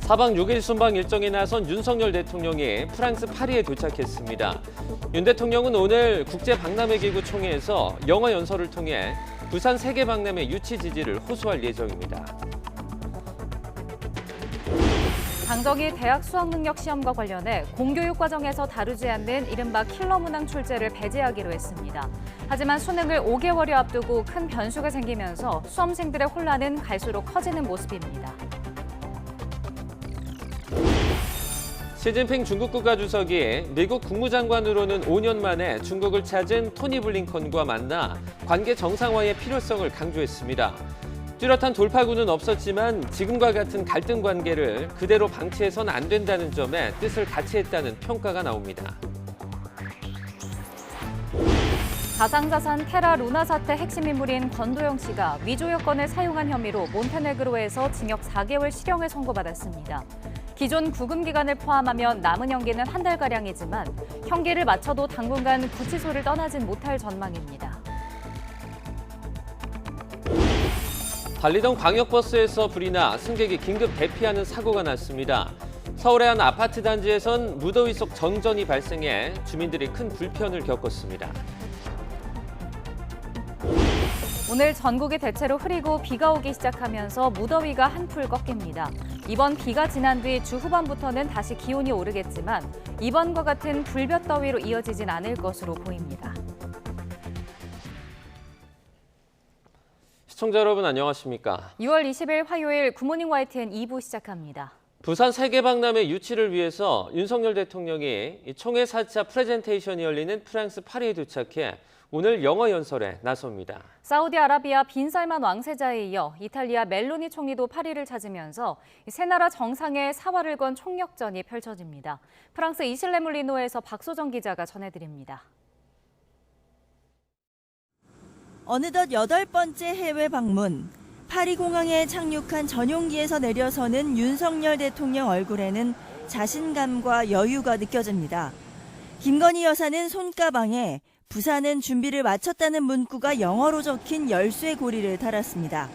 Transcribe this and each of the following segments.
4박 6일 순방 일정에 나선 윤석열 대통령이 프랑스 파리에 도착했습니다. 윤 대통령은 오늘 국제박람회기구 총회에서 영어 연설을 통해 부산 세계박람회 유치 지지를 호소할 예정입니다. 당정이 대학 수학능력 시험과 관련해 공교육 과정에서 다루지 않는 이른바 킬러 문항 출제를 배제하기로 했습니다. 하지만 수능을 5개월여 앞두고 큰 변수가 생기면서 수험생들의 혼란은 갈수록 커지는 모습입니다. 시진핑 중국 국가주석이 미국 국무장관으로는 5년 만에 중국을 찾은 토니 블링컨과 만나 관계 정상화의 필요성을 강조했습니다. 뚜렷한 돌파구는 없었지만 지금과 같은 갈등 관계를 그대로 방치해선 안 된다는 점에 뜻을 같이 했다는 평가가 나옵니다. 가상자산 테라 루나 사태 핵심 인물인 권도영 씨가 위조 여권을 사용한 혐의로 몬테네그로에서 징역 4개월 실형을 선고받았습니다. 기존 구금 기간을 포함하면 남은 형기는 한 달가량이지만 형기를 마쳐도 당분간 구치소를 떠나진 못할 전망입니다. 달리던 광역버스에서 불이 나 승객이 긴급 대피하는 사고가 났습니다. 서울의 한 아파트 단지에선 무더위 속 정전이 발생해 주민들이 큰 불편을 겪었습니다. 오늘 전국이 대체로 흐리고 비가 오기 시작하면서 무더위가 한풀 꺾입니다. 이번 비가 지난 뒤 주 후반부터는 다시 기온이 오르겠지만 이번과 같은 불볕더위로 이어지진 않을 것으로 보입니다. 시청자 여러분 안녕하십니까? 6월 20일 화요일 굿모닝 YTN 2부 시작합니다. 부산 세계박람회 유치를 위해서 윤석열 대통령이 총회 4차 프레젠테이션이 열리는 프랑스 파리에 도착해 오늘 영어 연설에 나섭니다. 사우디아라비아 빈살만 왕세자에 이어 이탈리아 멜로니 총리도 파리를 찾으면서 세 나라 정상의 사활을 건 총력전이 펼쳐집니다. 프랑스 이실레물리노에서 박소정 기자가 전해드립니다. 어느덧 8번째 해외 방문. 파리 공항에 착륙한 전용기에서 내려서는 윤석열 대통령 얼굴에는 자신감과 여유가 느껴집니다. 김건희 여사는 손가방에 부산은 준비를 마쳤다는 문구가 영어로 적힌 열쇠고리를 달았습니다.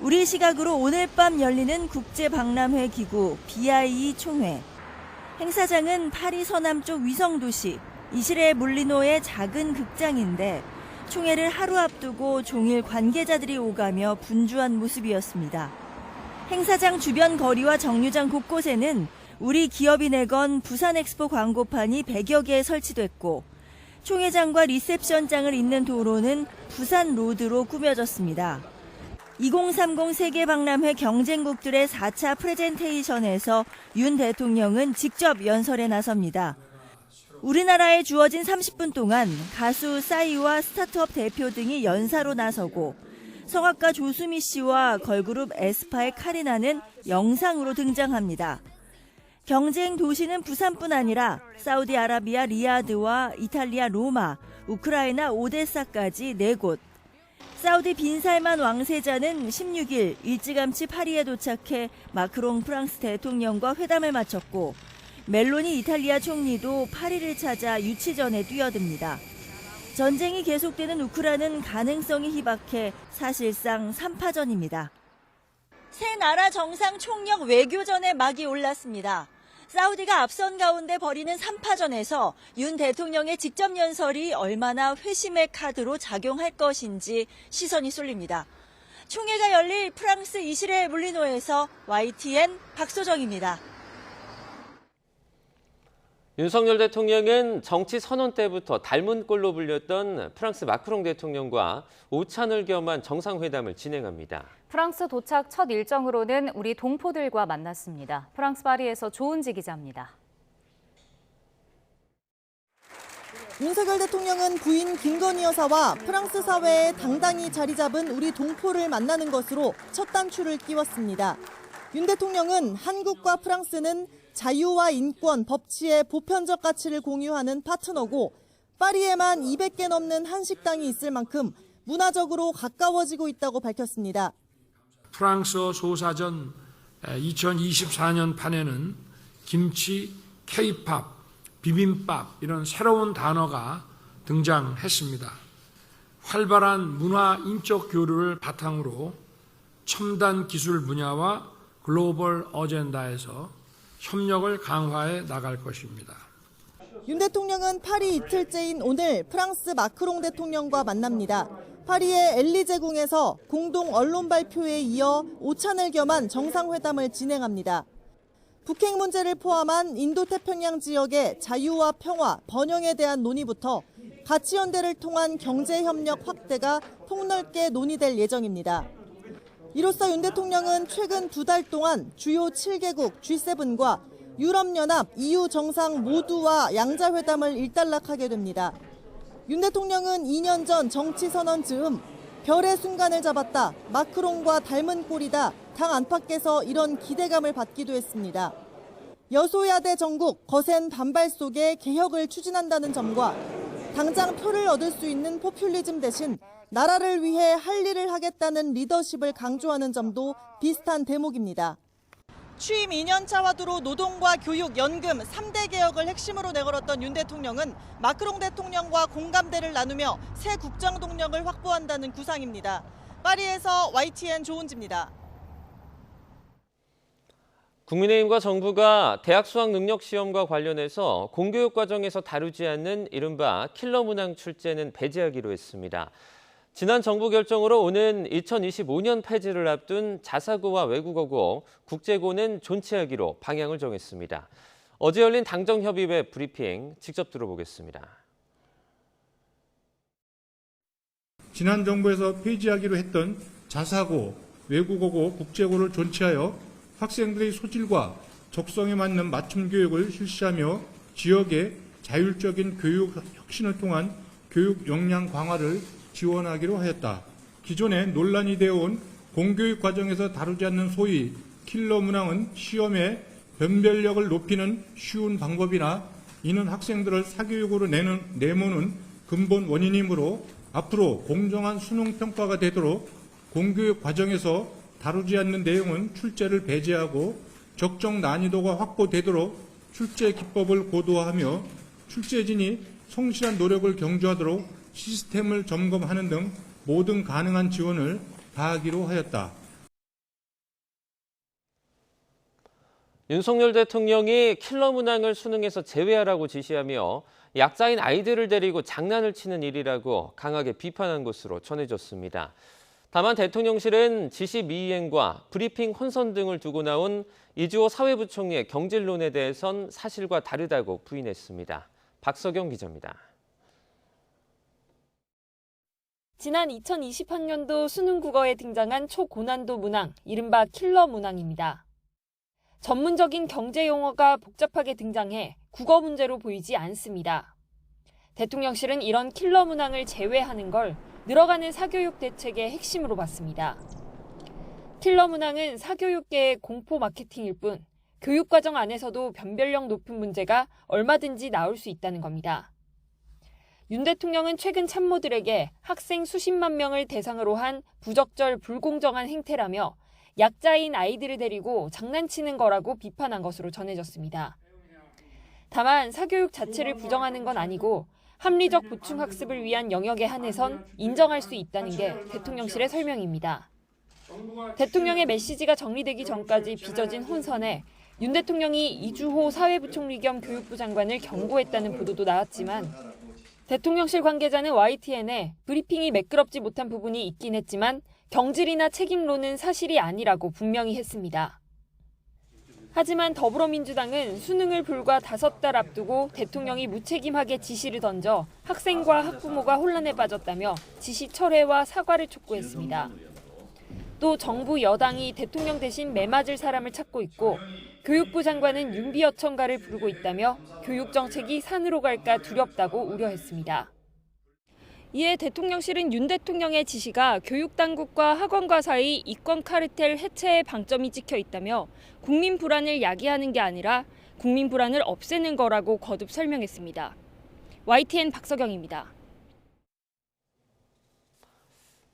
우리 시각으로 오늘 밤 열리는 국제박람회 기구 BIE 총회. 행사장은 파리 서남쪽 위성도시 이실레물리노의 작은 극장인데 총회를 하루 앞두고 종일 관계자들이 오가며 분주한 모습이었습니다. 행사장 주변 거리와 정류장 곳곳에는 우리 기업이 내건 부산엑스포 광고판이 100여 개 설치됐고 총회장과 리셉션장을 잇는 도로는 부산 로드로 꾸며졌습니다. 2030 세계박람회 경쟁국들의 4차 프레젠테이션에서 윤 대통령은 직접 연설에 나섭니다. 우리나라에 주어진 30분 동안 가수 싸이와 스타트업 대표 등이 연사로 나서고 성악가 조수미 씨와 걸그룹 에스파의 카리나는 영상으로 등장합니다. 경쟁 도시는 부산뿐 아니라 사우디아라비아 리야드와 이탈리아 로마, 우크라이나 오데사까지 4곳. 사우디 빈살만 왕세자는 16일 일찌감치 파리에 도착해 마크롱 프랑스 대통령과 회담을 마쳤고 멜로니 이탈리아 총리도 파리를 찾아 유치전에 뛰어듭니다. 전쟁이 계속되는 우크라이나는 가능성이 희박해 사실상 3파전입니다. 세 나라 정상 총력 외교전의 막이 올랐습니다. 사우디가 앞선 가운데 벌이는 3파전에서 윤 대통령의 직접 연설이 얼마나 회심의 카드로 작용할 것인지 시선이 쏠립니다. 총회가 열릴 프랑스 이실레물리노에서 YTN 박소정입니다. 윤석열 대통령은 정치 선언 때부터 닮은 꼴로 불렸던 프랑스 마크롱 대통령과 오찬을 겸한 정상회담을 진행합니다. 프랑스 도착 첫 일정으로는 우리 동포들과 만났습니다. 프랑스 파리에서 조은지 기자입니다. 윤석열 대통령은 부인 김건희 여사와 프랑스 사회에 당당히 자리 잡은 우리 동포를 만나는 것으로 첫 단추를 끼웠습니다. 윤 대통령은 한국과 프랑스는 자유와 인권, 법치의 보편적 가치를 공유하는 파트너고 파리에만 200개 넘는 한식당이 있을 만큼 문화적으로 가까워지고 있다고 밝혔습니다. 프랑스어 소사전 2024년 판에는 김치, K-팝, 비빔밥 이런 새로운 단어가 등장했습니다. 활발한 문화 인적 교류를 바탕으로 첨단 기술 분야와 글로벌 어젠다에서 협력을 강화해 나갈 것입니다. 윤 대통령은 파리 이틀째인 오늘 프랑스 마크롱 대통령과 만납니다. 파리의 엘리제궁에서 공동 언론 발표에 이어 오찬을 겸한 정상회담을 진행합니다. 북핵 문제를 포함한 인도태평양 지역의 자유와 평화, 번영에 대한 논의부터 가치연대를 통한 경제협력 확대가 폭넓게 논의될 예정입니다. 이로써 윤 대통령은 최근 2달 동안 주요 7개국 G7과 유럽연합, EU 정상 모두와 양자회담을 일단락하게 됩니다. 윤 대통령은 2년 전 정치선언 즈음 별의 순간을 잡았다, 마크롱과 닮은 꼴이다, 당 안팎에서 이런 기대감을 받기도 했습니다. 여소야대 정국 거센 반발 속에 개혁을 추진한다는 점과 당장 표를 얻을 수 있는 포퓰리즘 대신 나라를 위해 할 일을 하겠다는 리더십을 강조하는 점도 비슷한 대목입니다. 취임 2년차 화두로 노동과 교육, 연금 3대 개혁을 핵심으로 내걸었던 윤 대통령은 마크롱 대통령과 공감대를 나누며 새 국정 동력을 확보한다는 구상입니다. 파리에서 YTN 조은지입니다. 국민의힘과 정부가 대학 수학 능력 시험과 관련해서 공교육 과정에서 다루지 않는 이른바 킬러 문항 출제는 배제하기로 했습니다. 지난 정부 결정으로 오는 2025년 폐지를 앞둔 자사고와 외국어고, 국제고는 존치하기로 방향을 정했습니다. 어제 열린 당정협의회 브리핑 직접 들어보겠습니다. 지난 정부에서 폐지하기로 했던 자사고, 외국어고, 국제고를 존치하여 학생들의 소질과 적성에 맞는 맞춤 교육을 실시하며 지역의 자율적인 교육 혁신을 통한 교육 역량 강화를 지원하기로 하였다. 기존에 논란이 되어온 공교육 과정에서 다루지 않는 소위 킬러 문항은 시험의 변별력을 높이는 쉬운 방법이나 이는 학생들을 사교육으로 내모는 근본 원인이므로 앞으로 공정한 수능 평가가 되도록 공교육 과정에서 다루지 않는 내용은 출제를 배제하고 적정 난이도가 확보되도록 출제 기법을 고도화하며 출제진이 성실한 노력을 경주하도록 시스템을 점검하는 등 모든 가능한 지원을 다하기로 하였다. 윤석열 대통령이 킬러 문항을 수능에서 제외하라고 지시하며 약자인 아이들을 데리고 장난을 치는 일이라고 강하게 비판한 것으로 전해졌습니다. 다만 대통령실은 지시 미이행과 브리핑 혼선 등을 두고 나온 이주호 사회부총리의 경질론에 대해선 사실과 다르다고 부인했습니다. 박석영 기자입니다. 지난 2020학년도 수능 국어에 등장한 초고난도 문항, 이른바 킬러 문항입니다. 전문적인 경제 용어가 복잡하게 등장해 국어 문제로 보이지 않습니다. 대통령실은 이런 킬러 문항을 제외하는 걸 늘어가는 사교육 대책의 핵심으로 봤습니다. 킬러 문항은 사교육계의 공포 마케팅일 뿐 교육과정 안에서도 변별력 높은 문제가 얼마든지 나올 수 있다는 겁니다. 윤 대통령은 최근 참모들에게 학생 수십만 명을 대상으로 한 부적절 불공정한 행태라며 약자인 아이들을 데리고 장난치는 거라고 비판한 것으로 전해졌습니다. 다만 사교육 자체를 부정하는 건 아니고 합리적 보충 학습을 위한 영역에 한해선 인정할 수 있다는 게 대통령실의 설명입니다. 대통령의 메시지가 정리되기 전까지 빚어진 혼선에 윤 대통령이 이주호 사회부총리 겸 교육부 장관을 경고했다는 보도도 나왔지만 대통령실 관계자는 YTN에 브리핑이 매끄럽지 못한 부분이 있긴 했지만 경질이나 책임론은 사실이 아니라고 분명히 했습니다. 하지만 더불어민주당은 수능을 불과 5달 앞두고 대통령이 무책임하게 지시를 던져 학생과 학부모가 혼란에 빠졌다며 지시 철회와 사과를 촉구했습니다. 또 정부 여당이 대통령 대신 매맞을 사람을 찾고 있고 교육부 장관은 윤비어천가를 부르고 있다며 교육 정책이 산으로 갈까 두렵다고 우려했습니다. 이에 대통령실은 윤 대통령의 지시가 교육당국과 학원과 사이 이권 카르텔 해체의 방점이 찍혀 있다며 국민 불안을 야기하는 게 아니라 국민 불안을 없애는 거라고 거듭 설명했습니다. YTN 박석영입니다.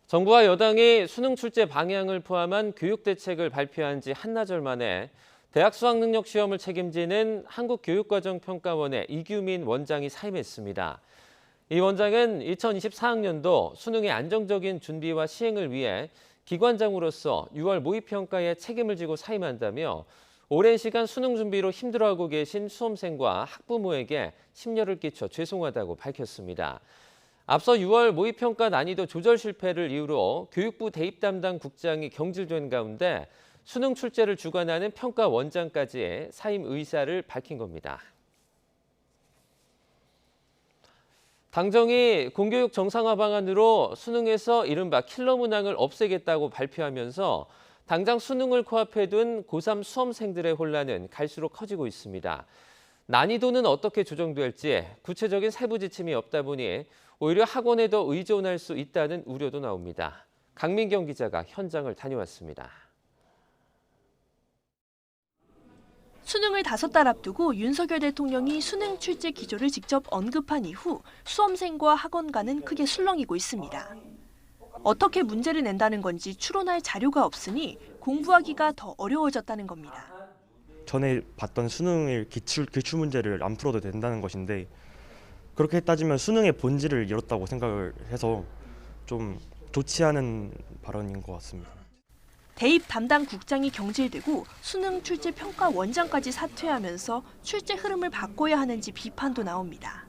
정부와 여당이 수능 출제 방향을 포함한 교육 대책을 발표한 지 한나절 만에 대학 수학능력 시험을 책임지는 한국교육과정평가원의 이규민 원장이 사임했습니다. 이 원장은 2024학년도 수능의 안정적인 준비와 시행을 위해 기관장으로서 6월 모의평가에 책임을 지고 사임한다며 오랜 시간 수능 준비로 힘들어하고 계신 수험생과 학부모에게 심려를 끼쳐 죄송하다고 밝혔습니다. 앞서 6월 모의평가 난이도 조절 실패를 이유로 교육부 대입 담당 국장이 경질된 가운데 수능 출제를 주관하는 평가원장까지 사임 의사를 밝힌 겁니다. 당정이 공교육 정상화 방안으로 수능에서 이른바 킬러 문항을 없애겠다고 발표하면서 당장 수능을 코앞에 둔 고3 수험생들의 혼란은 갈수록 커지고 있습니다. 난이도는 어떻게 조정될지 구체적인 세부 지침이 없다 보니 오히려 학원에 더 의존할 수 있다는 우려도 나옵니다. 강민경 기자가 현장을 다녀왔습니다. 수능을 5달 앞두고 윤석열 대통령이 수능 출제 기조를 직접 언급한 이후 수험생과 학원 간은 크게 술렁이고 있습니다. 어떻게 문제를 낸다는 건지 추론할 자료가 없으니 공부하기가 더 어려워졌다는 겁니다. 전에 봤던 수능의 기출 문제를 안 풀어도 된다는 것인데 그렇게 따지면 수능의 본질을 잃었다고 생각을 해서 좀 좋지 않은 발언인 것 같습니다. 대입 담당 국장이 경질되고 수능 출제 평가 원장까지 사퇴하면서 출제 흐름을 바꿔야 하는지 비판도 나옵니다.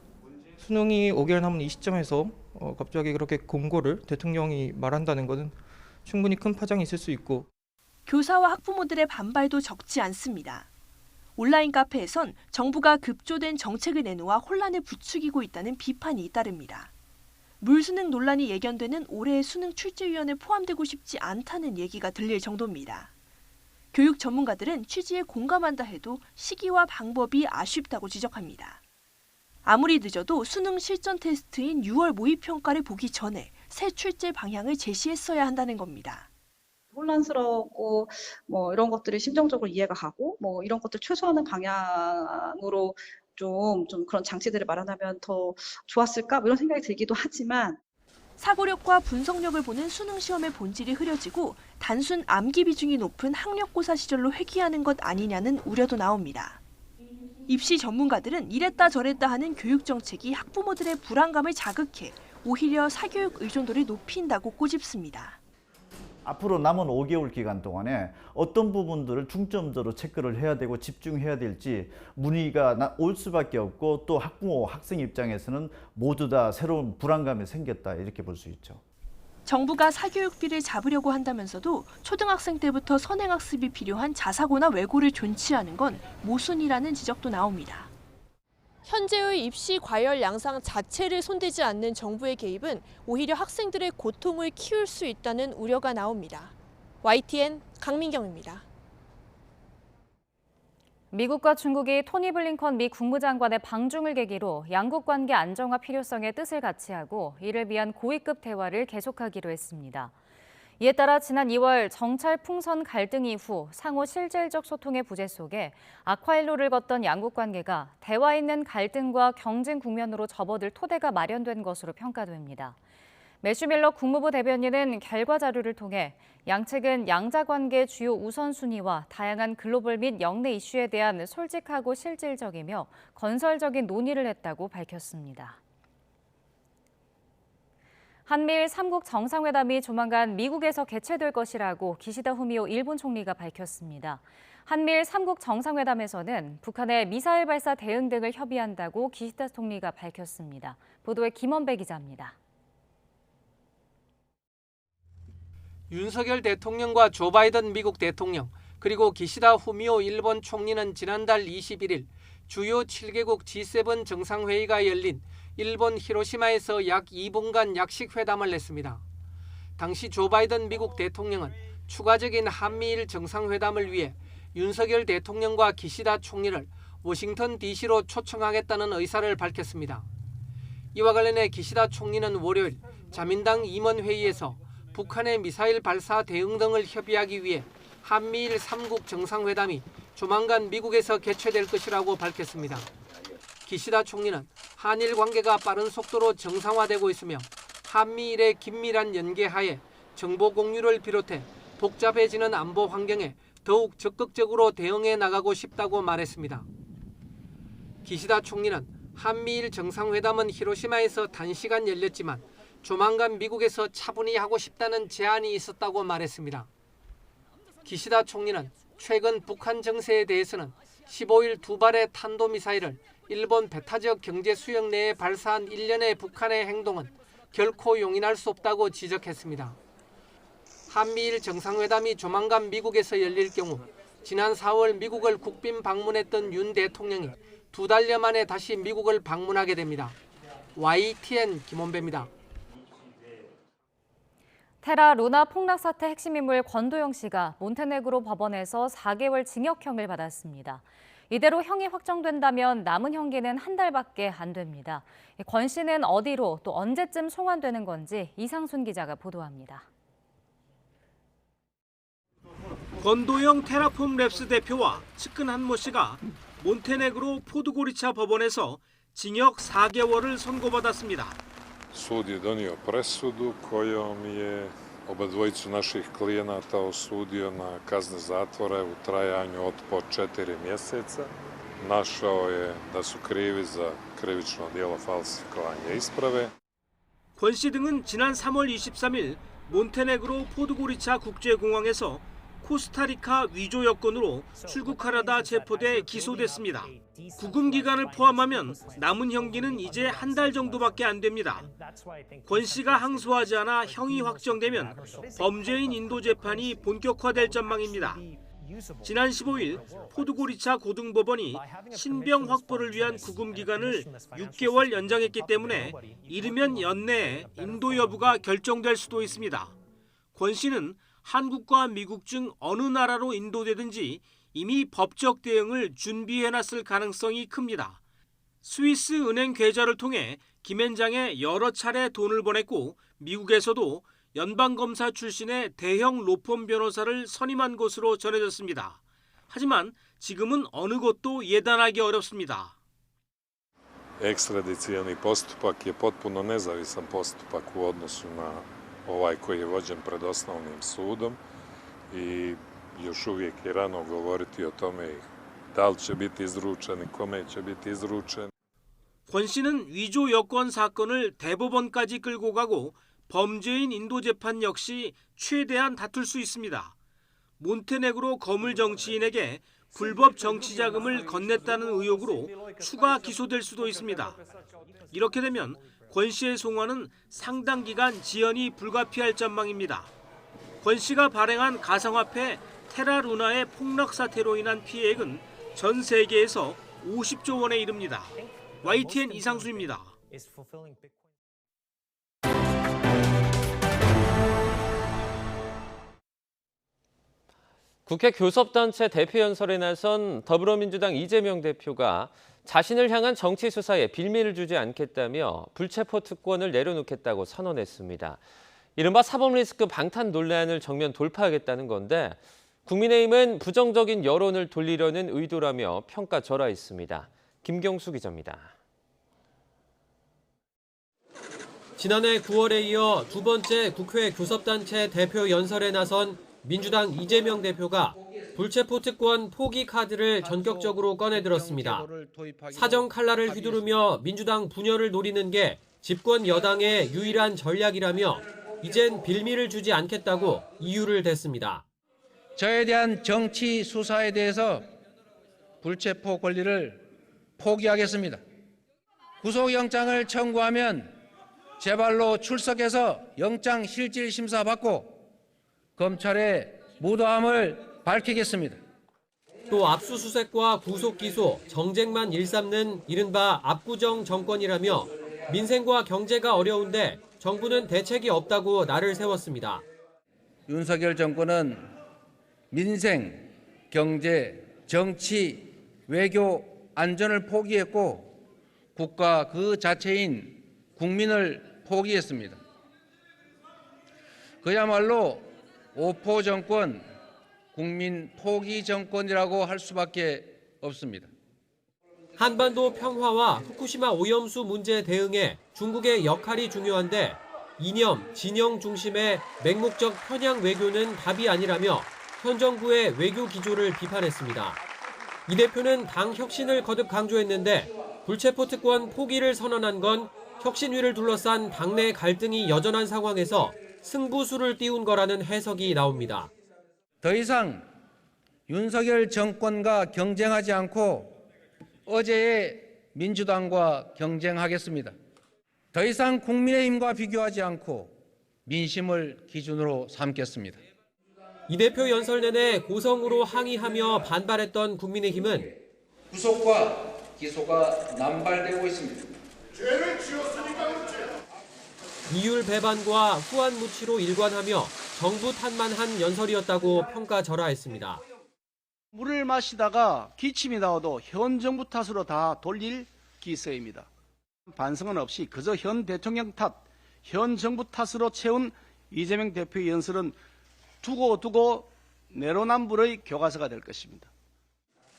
수능이 5개월 남은 이 시점에서 갑자기 그렇게 공고를 대통령이 말한다는 것은 충분히 큰 파장이 있을 수 있고 교사와 학부모들의 반발도 적지 않습니다. 온라인 카페에선 정부가 급조된 정책을 내놓아 혼란을 부추기고 있다는 비판이 잇따릅니다. 물수능 논란이 예견되는 올해의 수능 출제위원에 포함되고 싶지 않다는 얘기가 들릴 정도입니다. 교육 전문가들은 취지에 공감한다 해도 시기와 방법이 아쉽다고 지적합니다. 아무리 늦어도 수능 실전 테스트인 6월 모의평가를 보기 전에 새 출제 방향을 제시했어야 한다는 겁니다. 혼란스럽고 이런 것들이 심정적으로 이해가 가고 이런 것들 최소화하는 방향으로 좀 그런 장치들을 마련하면 더 좋았을까 이런 생각이 들기도 하지만 사고력과 분석력을 보는 수능 시험의 본질이 흐려지고 단순 암기 비중이 높은 학력고사 시절로 회귀하는 것 아니냐는 우려도 나옵니다. 입시 전문가들은 이랬다 저랬다 하는 교육 정책이 학부모들의 불안감을 자극해 오히려 사교육 의존도를 높인다고 꼬집습니다. 앞으로 남은 5개월 기간 동안에 어떤 부분들을 중점적으로 체크를 해야 되고 집중해야 될지 문의가 올 수밖에 없고 또 학부모, 학생 입장에서는 모두 다 새로운 불안감이 생겼다 이렇게 볼 수 있죠. 정부가 사교육비를 잡으려고 한다면서도 초등학생 때부터 선행학습이 필요한 자사고나 외고를 존치하는 건 모순이라는 지적도 나옵니다. 현재의 입시 과열 양상 자체를 손대지 않는 정부의 개입은 오히려 학생들의 고통을 키울 수 있다는 우려가 나옵니다. YTN 강민경입니다. 미국과 중국이 토니 블링컨 미 국무장관의 방중을 계기로 양국 관계 안정화 필요성의 뜻을 같이 하고 이를 위한 고위급 대화를 계속하기로 했습니다. 이에 따라 지난 2월 정찰 풍선 갈등 이후 상호 실질적 소통의 부재 속에 악화일로를 걷던 양국 관계가 대화 있는 갈등과 경쟁 국면으로 접어들 토대가 마련된 것으로 평가됩니다. 매슈 밀러 국무부 대변인은 결과 자료를 통해 양측은 양자 관계 주요 우선순위와 다양한 글로벌 및 영내 이슈에 대한 솔직하고 실질적이며 건설적인 논의를 했다고 밝혔습니다. 한미일 3국 정상회담이 조만간 미국에서 개최될 것이라고 기시다 후미오 일본 총리가 밝혔습니다. 한미일 3국 정상회담에서는 북한의 미사일 발사 대응 등을 협의한다고 기시다 총리가 밝혔습니다. 보도에 김원배 기자입니다. 윤석열 대통령과 조 바이든 미국 대통령 그리고 기시다 후미오 일본 총리는 지난달 21일 주요 7개국 G7 정상회의가 열린 일본 히로시마에서 약 2분간 약식회담을 했습니다. 당시 조 바이든 미국 대통령은 추가적인 한미일 정상회담을 위해 윤석열 대통령과 기시다 총리를 워싱턴 DC로 초청하겠다는 의사를 밝혔습니다. 이와 관련해 기시다 총리는 월요일 자민당 임원회의에서 북한의 미사일 발사 대응 등을 협의하기 위해 한미일 3국 정상회담이 조만간 미국에서 개최될 것이라고 밝혔습니다. 기시다 총리는 한일 관계가 빠른 속도로 정상화되고 있으며 한미일의 긴밀한 연계하에 정보 공유를 비롯해 복잡해지는 안보 환경에 더욱 적극적으로 대응해 나가고 싶다고 말했습니다. 기시다 총리는 한미일 정상회담은 히로시마에서 단시간 열렸지만 조만간 미국에서 차분히 하고 싶다는 제안이 있었다고 말했습니다. 기시다 총리는 최근 북한 정세에 대해서는 15일 2발의 탄도미사일을 일본 베타 지역 경제 수역 내에 발사한 일련의 북한의 행동은 결코 용인할 수 없다고 지적했습니다. 한미일 정상회담이 조만간 미국에서 열릴 경우 지난 4월 미국을 국빈 방문했던 윤 대통령이 2달여 만에 다시 미국을 방문하게 됩니다. YTN 김원배입니다. 테라 루나 폭락 사태 핵심 인물 권도영 씨가 몬테네그로 법원에서 4개월 징역형을 받았습니다. 이대로 형이 확정된다면 남은 형기는 한 달밖에 안 됩니다. 권 씨는 어디로 또 언제쯤 송환되는 건지 이상순 기자가 보도합니다. 권도영 테라폼 랩스 대표와 측근 한모 씨가 몬테네그로 포드고리차 법원에서 징역 4개월을 선고받았습니다. Sud je donio presudu kojom je obadvojicu naših klijenata osudio na kazne zatvora u trajanju od po 4 mjeseca. Našao je da su krivi za krivično djelo falsifikovanja isprave. 권 씨 등은 지난 3월 23일 몬테네그로 포드고리차 국제공항에서 코스타리카 위조 여권으로 출국하려다 체포돼 기소됐습니다. 구금 기간을 포함하면 남은 형기는 이제 한 달 정도밖에 안 됩니다. 권 씨가 항소하지 않아 형이 확정되면 범죄인 인도 재판이 본격화될 전망입니다. 지난 15일 포드고리차 고등법원이 신병 확보를 위한 구금 기간을 6개월 연장했기 때문에 이르면 연내에 인도 여부가 결정될 수도 있습니다. 권 씨는 한국과 미국 중 어느 나라로 인도되든지 이미 법적 대응을 준비해놨을 가능성이 큽니다. 스위스 은행 계좌를 통해 김앤장에 여러 차례 돈을 보냈고 미국에서도 연방검사 출신의 대형 로펌 변호사를 선임한 것으로 전해졌습니다. 하지만 지금은 어느 것도 예단하기 어렵습니다. Ekstradicioni postupak je potpuno nezavisan postupak u odnosu na ovaj koji je vođen pred osnovnim sudom i još uvijek je rano govoriti o tome da li će biti izručen i kome će biti izručen. 권 씨는 위조 여권 사건을 대법원까지 끌고 가고 범죄인 인도 재판 역시 최대한 다툴 수 있습니다. 몬테네그로 거물 정치인에게 불법 정치 자금을 건넸다는 의혹으로 추가 기소될 수도 있습니다. 이렇게 되면 권 씨의 송환은 상당 기간 지연이 불가피할 전망입니다. 권 씨가 발행한 가상화폐 테라 루나의 폭락 사태로 인한 피해액은 전 세계에서 50조 원에 이릅니다. YTN 이상수입니다. 국회 교섭단체 대표연설에 나선 더불어민주당 이재명 대표가 자신을 향한 정치 수사에 빌미를 주지 않겠다며 불체포 특권을 내려놓겠다고 선언했습니다. 이른바 사법리스크 방탄 논란을 정면 돌파하겠다는 건데 국민의힘은 부정적인 여론을 돌리려는 의도라며 평가절하했습니다. 김경수 기자입니다. 지난해 9월에 이어 두 번째 국회 교섭단체 대표 연설에 나선 민주당 이재명 대표가 불체포 특권 포기 카드를 전격적으로 꺼내들었습니다. 사정 칼날을 휘두르며 민주당 분열을 노리는 게 집권 여당의 유일한 전략이라며 이젠 빌미를 주지 않겠다고 이유를 댔습니다. 저에 대한 정치 수사에 대해서 불체포 권리를 포기하겠습니다. 구속영장을 청구하면 제 발로 출석해서 영장 실질 심사 받고 검찰의 무도함을 밝히겠습니다. 또 압수수색과 구속기소, 정쟁만 일삼는 이른바 압구정 정권이라며 민생과 경제가 어려운데 정부는 대책이 없다고 날을 세웠습니다. 윤석열 정권은 민생, 경제, 정치, 외교, 안전을 포기했고 국가 그 자체인 국민을 포기했습니다. 그야말로 오포 정권, 국민 포기 정권이라고 할 수밖에 없습니다. 한반도 평화와 후쿠시마 오염수 문제 대응에 중국의 역할이 중요한데 이념, 진영 중심의 맹목적 편향 외교는 답이 아니라며 현 정부의 외교 기조를 비판했습니다. 이 대표는 당 혁신을 거듭 강조했는데 불체포 특권 포기를 선언한 건 혁신위를 둘러싼 당내 갈등이 여전한 상황에서 승부수를 띄운 거라는 해석이 나옵니다. 더 이상 윤석열 정권과 경쟁하지 않고 어제의 민주당과 경쟁하겠습니다. 더 이상 국민의힘과 비교하지 않고 민심을 기준으로 삼겠습니다. 이 대표 연설 내내 고성으로 항의하며 반발했던 국민의힘은 구속과 기소가 남발되고 있습니다. 죄를 지었으니까 이율 배반과 후한 무치로 일관하며 정부 탓만한 연설이었다고 평가절하했습니다. 물을 마시다가 기침이 나와도 현 정부 탓으로 다 돌릴 기세입니다. 반성은 없이 그저 현 대통령 탓, 현 정부 탓으로 채운 이재명 대표의 연설은 두고 내로남불의 교과서가 될 것입니다.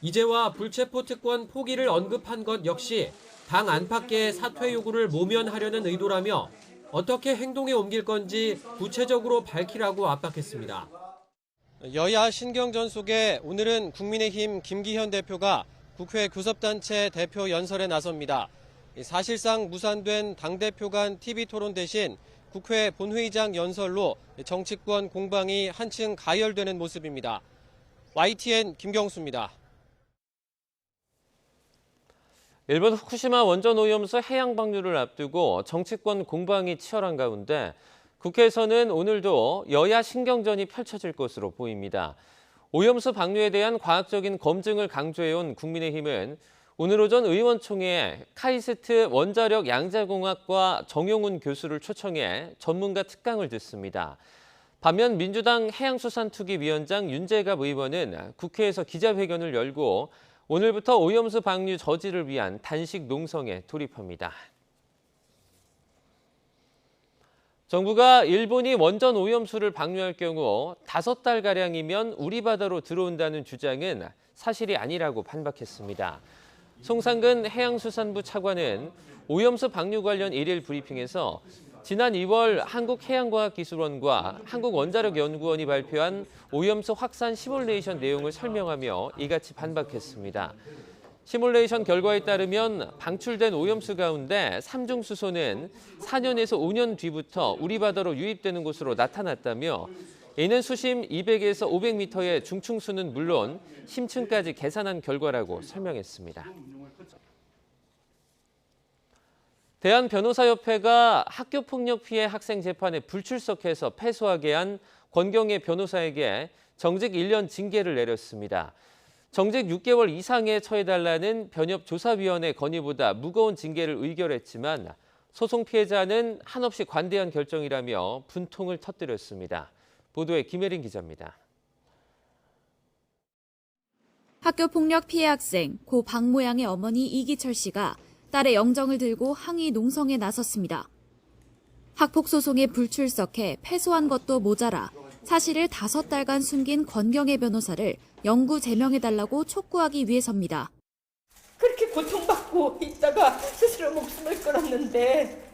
이제와 불체포 특권 포기를 언급한 것 역시 당 안팎의 사퇴 요구를 모면하려는 의도라며 어떻게 행동에 옮길 건지 구체적으로 밝히라고 압박했습니다. 여야 신경전 속에 오늘은 국민의힘 김기현 대표가 국회 교섭단체 대표 연설에 나섭니다. 사실상 무산된 당대표 간 TV토론 대신 국회 본회의장 연설로 정치권 공방이 한층 가열되는 모습입니다. YTN 김경수입니다. 일본 후쿠시마 원전 오염수 해양 방류를 앞두고 정치권 공방이 치열한 가운데 국회에서는 오늘도 여야 신경전이 펼쳐질 것으로 보입니다. 오염수 방류에 대한 과학적인 검증을 강조해온 국민의힘은 오늘 오전 의원총회에 카이스트 원자력 양자공학과 정용훈 교수를 초청해 전문가 특강을 듣습니다. 반면 민주당 해양수산투기위원장 윤재갑 의원은 국회에서 기자회견을 열고 오늘부터 오염수 방류 저지를 위한 단식 농성에 돌입합니다. 정부가 일본이 원전 오염수를 방류할 경우 5달가량이면 우리 바다로 들어온다는 주장은 사실이 아니라고 반박했습니다. 송상근 해양수산부 차관은 오염수 방류 관련 일일 브리핑에서 지난 2월 한국해양과학기술원과 한국원자력연구원이 발표한 오염수 확산 시뮬레이션 내용을 설명하며 이같이 반박했습니다. 시뮬레이션 결과에 따르면 방출된 오염수 가운데 삼중수소는 4년에서 5년 뒤부터 우리 바다로 유입되는 것으로 나타났다며 이는 수심 200에서 500m의 중층수는 물론 심층까지 계산한 결과라고 설명했습니다. 대한변호사협회가 학교폭력 피해 학생 재판에 불출석해서 패소하게 한 권경애 변호사에게 정직 1년 징계를 내렸습니다. 정직 6개월 이상에 처해달라는 변협조사위원회 건의보다 무거운 징계를 의결했지만 소송 피해자는 한없이 관대한 결정이라며 분통을 터뜨렸습니다. 보도에 김혜린 기자입니다. 학교폭력 피해 학생 고 박모양의 어머니 이기철 씨가 딸의 영정을 들고 항의 농성에 나섰습니다. 학폭 소송에 불출석해 패소한 것도 모자라 사실을 5달간 숨긴 권경애 변호사를 영구 제명해달라고 촉구하기 위해서입니다. 그렇게 고통받고 있다가 스스로 목숨을 끊었는데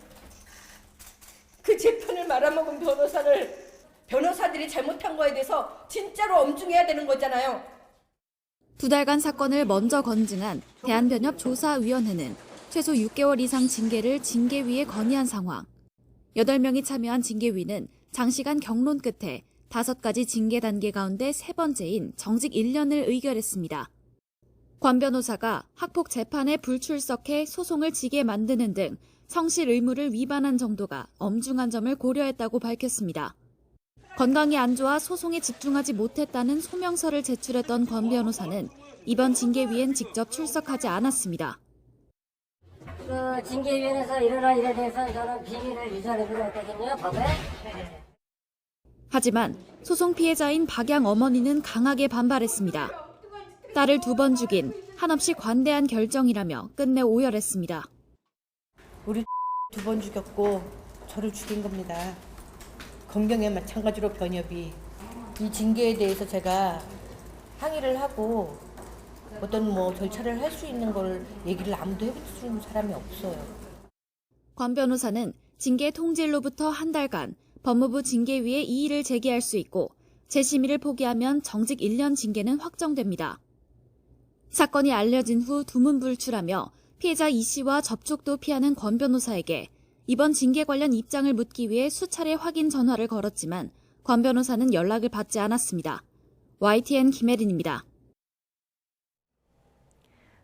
그 재판을 말아먹은 변호사들이 잘못한 거에 대해서 진짜로 엄중해야 되는 거잖아요. 2달간 사건을 먼저 검증한 대한변협조사위원회는 최소 6개월 이상 징계를 징계위에 건의한 상황. 8명이 참여한 징계위는 장시간 경론 끝에 5가지 징계 단계 가운데 3번째인 정직 1년을 의결했습니다. 권 변호사가 학폭 재판에 불출석해 소송을 지게 만드는 등 성실 의무를 위반한 정도가 엄중한 점을 고려했다고 밝혔습니다. 건강이 안 좋아 소송에 집중하지 못했다는 소명서를 제출했던 권 변호사는 이번 징계위엔 직접 출석하지 않았습니다. 징계위원회에서 일어난 일에 대해서 저는 비밀을 유지하기로 했거든요, 법에. 하지만 소송 피해자인 박양 어머니는 강하게 반발했습니다. 딸을 2번 죽인 한없이 관대한 결정이라며 끝내 오열했습니다. 우리 2번 죽였고 저를 죽인 겁니다. 건경에 마찬가지로 변협이 이 징계에 대해서 제가 항의를 하고 어떤 절차를 할 수 있는 걸 얘기를 아무도 해줄 수 있는 사람이 없어요. 권 변호사는 징계 통지일로부터 한 달간 법무부 징계위에 이의를 제기할 수 있고 재심의를 포기하면 정직 1년 징계는 확정됩니다. 사건이 알려진 후 두문불출하며 피해자 이 씨와 접촉도 피하는 권 변호사에게 이번 징계 관련 입장을 묻기 위해 수차례 확인 전화를 걸었지만 권 변호사는 연락을 받지 않았습니다. YTN 김혜린입니다.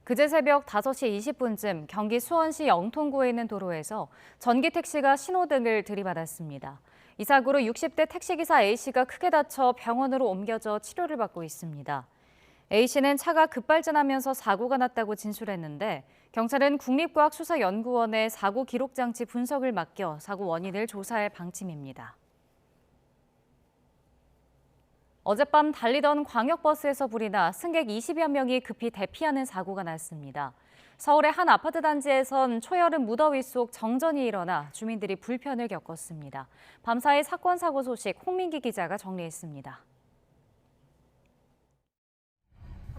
그제 새벽 5시 20분쯤 경기 수원시 영통구에 있는 도로에서 전기 택시가 신호등을 들이받았습니다. 이 사고로 60대 택시기사 A씨가 크게 다쳐 병원으로 옮겨져 치료를 받고 있습니다. A씨는 차가 급발진하면서 사고가 났다고 진술했는데 경찰은 국립과학수사연구원에 사고 기록장치 분석을 맡겨 사고 원인을 조사할 방침입니다. 어젯밤 달리던 광역버스에서 불이 나 승객 20여 명이 급히 대피하는 사고가 났습니다. 서울의 한 아파트 단지에선 초여름 무더위 속 정전이 일어나 주민들이 불편을 겪었습니다. 밤사이 사건 사고 소식 홍민기 기자가 정리했습니다.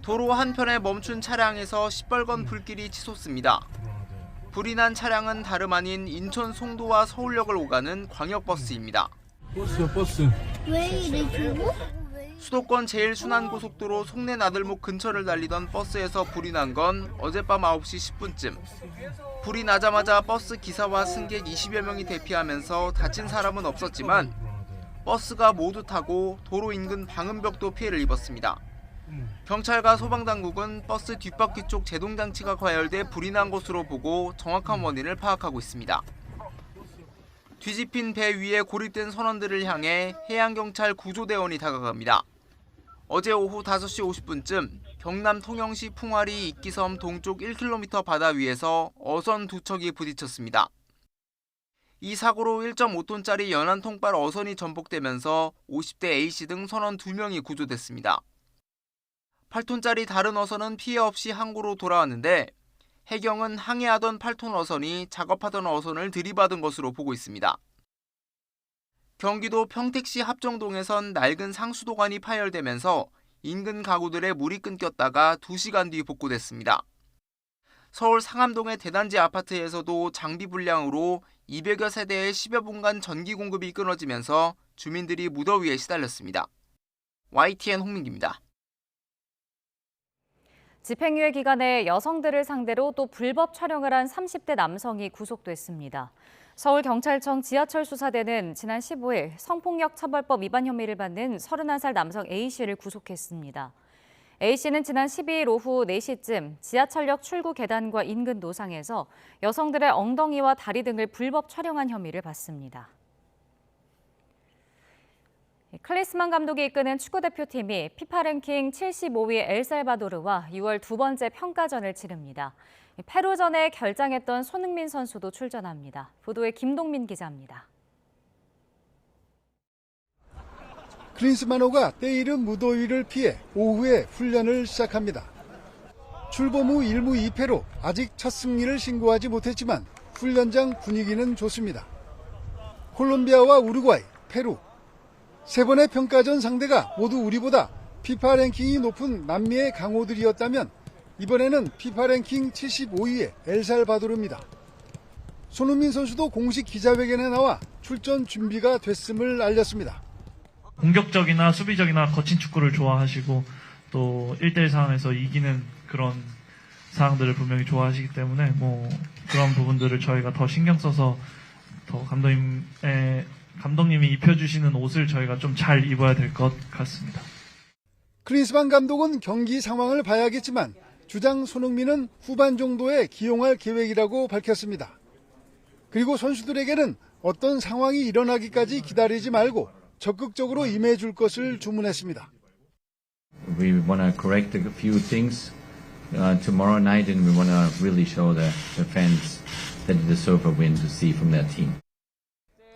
도로 한편에 멈춘 차량에서 시뻘건 불길이 치솟습니다. 불이 난 차량은 다름 아닌 인천 송도와 서울역을 오가는 광역버스입니다. 버스. 왜 이래 주고? 수도권 제일순환고속도로 송내 나들목 근처를 달리던 버스에서 불이 난 건 어젯밤 9시 10분쯤. 불이 나자마자 버스 기사와 승객 20여 명이 대피하면서 다친 사람은 없었지만 버스가 모두 타고 도로 인근 방음벽도 피해를 입었습니다. 경찰과 소방당국은 버스 뒷바퀴 쪽 제동장치가 과열돼 불이 난 것으로 보고 정확한 원인을 파악하고 있습니다. 뒤집힌 배 위에 고립된 선원들을 향해 해양경찰 구조대원이 다가갑니다. 어제 오후 5시 50분쯤 경남 통영시 풍화리 이끼섬 동쪽 1km 바다 위에서 어선 두 척이 부딪혔습니다. 이 사고로 1.5톤짜리 연안 통발 어선이 전복되면서 50대 A씨 등 선원 2명이 구조됐습니다. 8톤짜리 다른 어선은 피해 없이 항구로 돌아왔는데 해경은 항해하던 8톤 어선이 작업하던 어선을 들이받은 것으로 보고 있습니다. 경기도 평택시 합정동에선 낡은 상수도관이 파열되면서 인근 가구들의 물이 끊겼다가 2시간 뒤 복구됐습니다. 서울 상암동의 대단지 아파트에서도 장비 불량으로 200여 세대의 10여 분간 전기 공급이 끊어지면서 주민들이 무더위에 시달렸습니다. YTN 홍민기입니다. 집행유예 기간에 여성들을 상대로 또 불법 촬영을 한 30대 남성이 구속됐습니다. 서울경찰청 지하철 수사대는 지난 15일 성폭력 처벌법 위반 혐의를 받는 31살 남성 A씨를 구속했습니다. A씨는 지난 12일 오후 4시쯤 지하철역 출구 계단과 인근 노상에서 여성들의 엉덩이와 다리 등을 불법 촬영한 혐의를 받습니다. 클리스만 감독이 이끄는 축구대표팀이 피파 랭킹 75위 엘살바도르와 6월 두 번째 평가전을 치릅니다. 페루전에 결장했던 손흥민 선수도 출전합니다. 보도에 김동민 기자입니다. 클린스만호가 때이른 무더위를 피해 오후에 훈련을 시작합니다. 출범 후 1무 2패로 아직 첫 승리를 신고하지 못했지만 훈련장 분위기는 좋습니다. 콜롬비아와 우루과이, 페루. 세 번의 평가전 상대가 모두 우리보다 피파 랭킹이 높은 남미의 강호들이었다면 이번에는 피파 랭킹 75위의 엘살바도르입니다. 손흥민 선수도 공식 기자회견에 나와 출전 준비가 됐음을 알렸습니다. 공격적이나 수비적이나 거친 축구를 좋아하시고 또 1대1 상황에서 이기는 그런 상황들을 분명히 좋아하시기 때문에 그런 부분들을 저희가 더 신경 써서 더 감독님이 입혀주시는 옷을 저희가 좀 잘 입어야 될 것 같습니다. 클린스만 감독은 경기 상황을 봐야겠지만 주장 손흥민은 후반 정도에 기용할 계획이라고 밝혔습니다. 그리고 선수들에게는 어떤 상황이 일어나기까지 기다리지 말고 적극적으로 임해줄 것을 주문했습니다. We want to correct a few things tomorrow night and we want to really show the fans that they deserve a win to see from their team.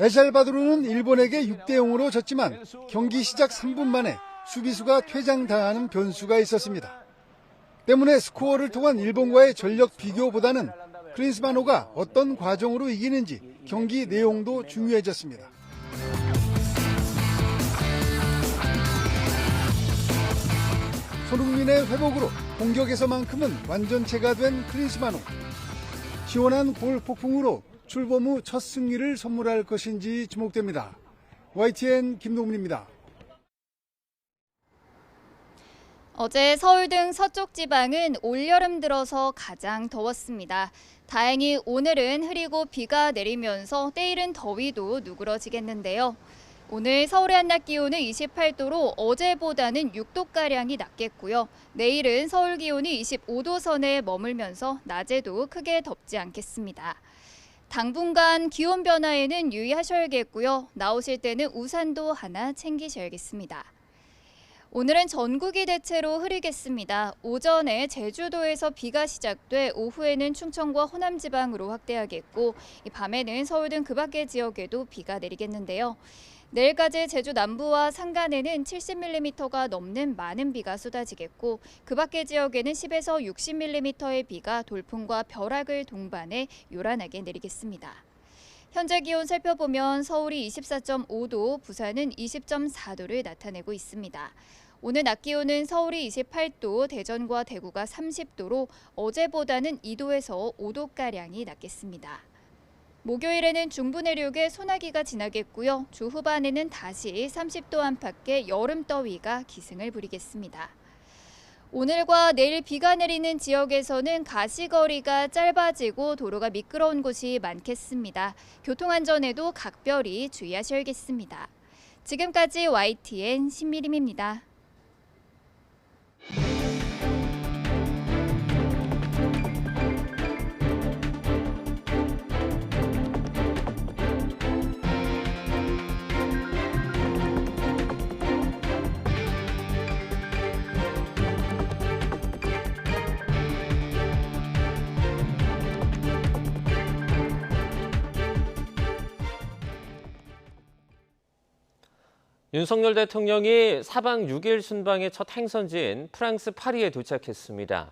엘살바도르는 일본에게 6대0으로 졌지만 경기 시작 3분 만에 수비수가 퇴장당하는 변수가 있었습니다. 때문에 스코어를 통한 일본과의 전력 비교보다는 클린스만호가 어떤 과정으로 이기는지 경기 내용도 중요해졌습니다. 손흥민의 회복으로 공격에서만큼은 완전체가 된 클린스만호. 시원한 골 폭풍으로 출범 후 첫 승리를 선물할 것인지 주목됩니다. YTN 김동민입니다. 어제 서울 등 서쪽 지방은 올여름 들어서 가장 더웠습니다. 다행히 오늘은 흐리고 비가 내리면서 때이른 더위도 누그러지겠는데요. 오늘 서울의 한낮 기온은 28도로 어제보다는 6도가량이 낮겠고요. 내일은 서울 기온이 25도 선에 머물면서 낮에도 크게 덥지 않겠습니다. 당분간 기온 변화에는 유의하셔야겠고요. 나오실 때는 우산도 하나 챙기셔야겠습니다. 오늘은 전국이 대체로 흐리겠습니다. 오전에 제주도에서 비가 시작돼 오후에는 충청과 호남 지방으로 확대하겠고 밤에는 서울 등 그 밖의 지역에도 비가 내리겠는데요. 내일까지 제주 남부와 산간에는 70mm가 넘는 많은 비가 쏟아지겠고 그 밖의 지역에는 10에서 60mm의 비가 돌풍과 벼락을 동반해 요란하게 내리겠습니다. 현재 기온 살펴보면 서울이 24.5도, 부산은 20.4도를 나타내고 있습니다. 오늘 낮 기온은 서울이 28도, 대전과 대구가 30도로 어제보다는 2도에서 5도가량이 낮겠습니다. 목요일에는 중부 내륙에 소나기가 지나겠고요. 주 후반에는 다시 30도 안팎의 여름 더위가 기승을 부리겠습니다. 오늘과 내일 비가 내리는 지역에서는 가시거리가 짧아지고 도로가 미끄러운 곳이 많겠습니다. 교통안전에도 각별히 주의하셔야겠습니다. 지금까지 YTN 신미림입니다. 윤석열 대통령이 사방 6일 순방의 첫 행선지인 프랑스 파리에 도착했습니다.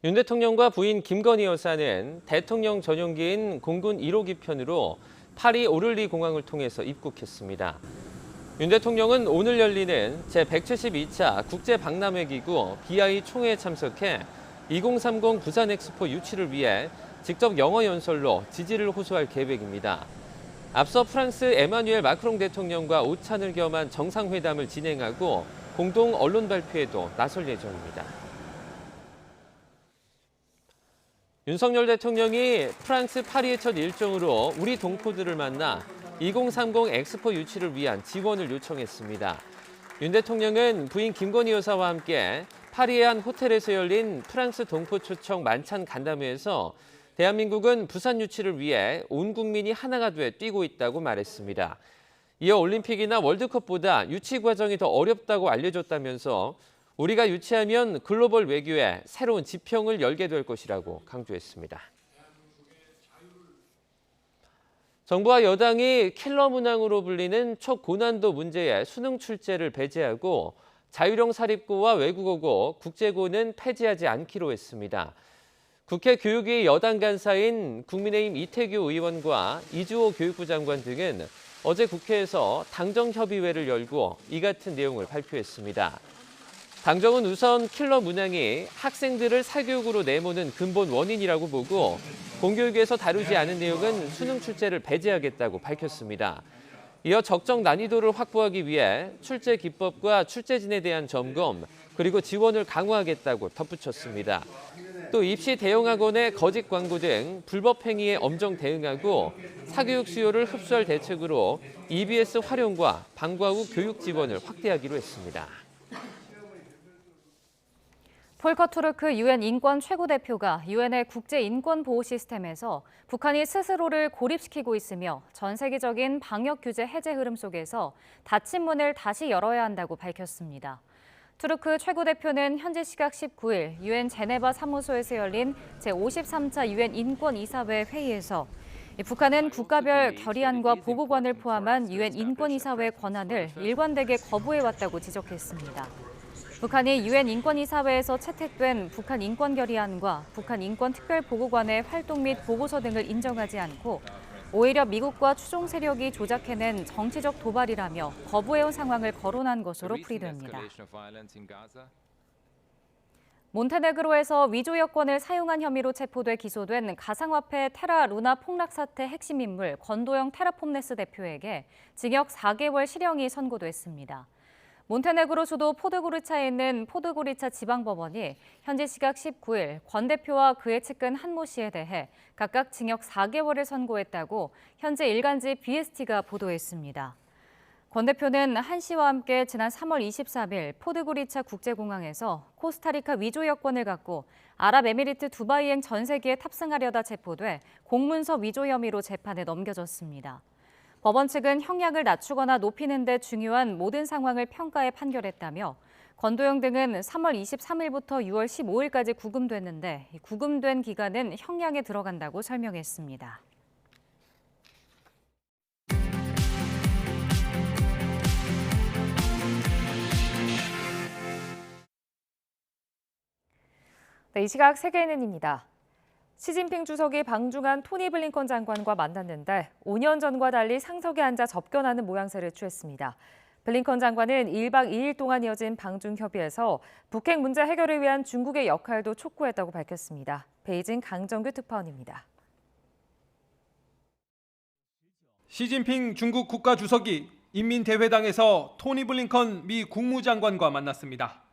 윤 대통령과 부인 김건희 여사는 대통령 전용기인 공군 1호기 편으로 파리 오를리 공항을 통해서 입국했습니다. 윤 대통령은 오늘 열리는 제172차 국제박람회기구 BI 총회에 참석해 2030 부산 엑스포 유치를 위해 직접 영어 연설로 지지를 호소할 계획입니다. 앞서 프랑스 에마뉴엘 마크롱 대통령과 오찬을 겸한 정상회담을 진행하고 공동 언론 발표에도 나설 예정입니다. 윤석열 대통령이 프랑스 파리의 첫 일정으로 우리 동포들을 만나 2030 엑스포 유치를 위한 지원을 요청했습니다. 윤 대통령은 부인 김건희 여사와 함께 파리의 한 호텔에서 열린 프랑스 동포 초청 만찬 간담회에서 대한민국은 부산 유치를 위해 온 국민이 하나가 돼 뛰고 있다고 말했습니다. 이어 올림픽이나 월드컵보다 유치 과정이 더 어렵다고 알려줬다면서 우리가 유치하면 글로벌 외교에 새로운 지평을 열게 될 것이라고 강조했습니다. 정부와 여당이 킬러 문항으로 불리는 초고난도 문제의 수능 출제를 배제하고 자율형 사립고와 외국어고, 국제고는 폐지하지 않기로 했습니다. 국회 교육위 여당 간사인 국민의힘 이태규 의원과 이주호 교육부 장관 등은 어제 국회에서 당정협의회를 열고 이 같은 내용을 발표했습니다. 당정은 우선 킬러 문항이 학생들을 사교육으로 내모는 근본 원인이라고 보고 공교육에서 다루지 않은 내용은 수능 출제를 배제하겠다고 밝혔습니다. 이어 적정 난이도를 확보하기 위해 출제 기법과 출제진에 대한 점검, 그리고 지원을 강화하겠다고 덧붙였습니다. 또 입시 대형학원의 거짓 광고 등 불법 행위에 엄정 대응하고 사교육 수요를 흡수할 대책으로 EBS 활용과 방과 후 교육 지원을 확대하기로 했습니다. 폴커 투르크 UN 인권 최고대표가 유엔의 국제인권보호 시스템에서 북한이 스스로를 고립시키고 있으며 전 세계적인 방역 규제 해제 흐름 속에서 닫힌 문을 다시 열어야 한다고 밝혔습니다. 투르크 최고대표는 현지 시각 19일 유엔 제네바 사무소에서 열린 제53차 유엔 인권이사회 회의에서 북한은 국가별 결의안과 보고관을 포함한 유엔 인권이사회 권한을 일관되게 거부해왔다고 지적했습니다. 북한이 유엔 인권이사회에서 채택된 북한 인권결의안과 북한 인권특별보고관의 활동 및 보고서 등을 인정하지 않고 오히려 미국과 추종 세력이 조작해낸 정치적 도발이라며 거부해온 상황을 거론한 것으로 풀이됩니다. 몬테네그로에서 위조 여권을 사용한 혐의로 체포돼 기소된 가상화폐 테라 루나 폭락 사태 핵심 인물 권도영 테라폼네스 대표에게 징역 4개월 실형이 선고됐습니다. 몬테네그로 수도 포드고리차에 있는 포드고리차 지방법원이 현지 시각 19일 권 대표와 그의 측근 한모 씨에 대해 각각 징역 4개월을 선고했다고 현지 일간지 BST가 보도했습니다. 권 대표는 한 씨와 함께 지난 3월 23일 포드고리차 국제공항에서 코스타리카 위조 여권을 갖고 아랍에미리트 두바이행 전세기에 탑승하려다 체포돼 공문서 위조 혐의로 재판에 넘겨졌습니다. 법원 측은 형량을 낮추거나 높이는 데 중요한 모든 상황을 평가해 판결했다며 권도영 등은 3월 23일부터 6월 15일까지 구금됐는데 구금된 기간은 형량에 들어간다고 설명했습니다. 네, 이 시각 세계인입니다. 시진핑 주석이 방중한 토니 블링컨 장관과 만났는데 5년 전과 달리 상석에 앉아 접견하는 모양새를 취했습니다. 블링컨 장관은 1박 2일 동안 이어진 방중 협의에서 북핵 문제 해결을 위한 중국의 역할도 촉구했다고 밝혔습니다. 베이징 강정규 특파원입니다. 시진핑 중국 국가주석이 인민대회당에서 토니 블링컨 미 국무장관과 만났습니다.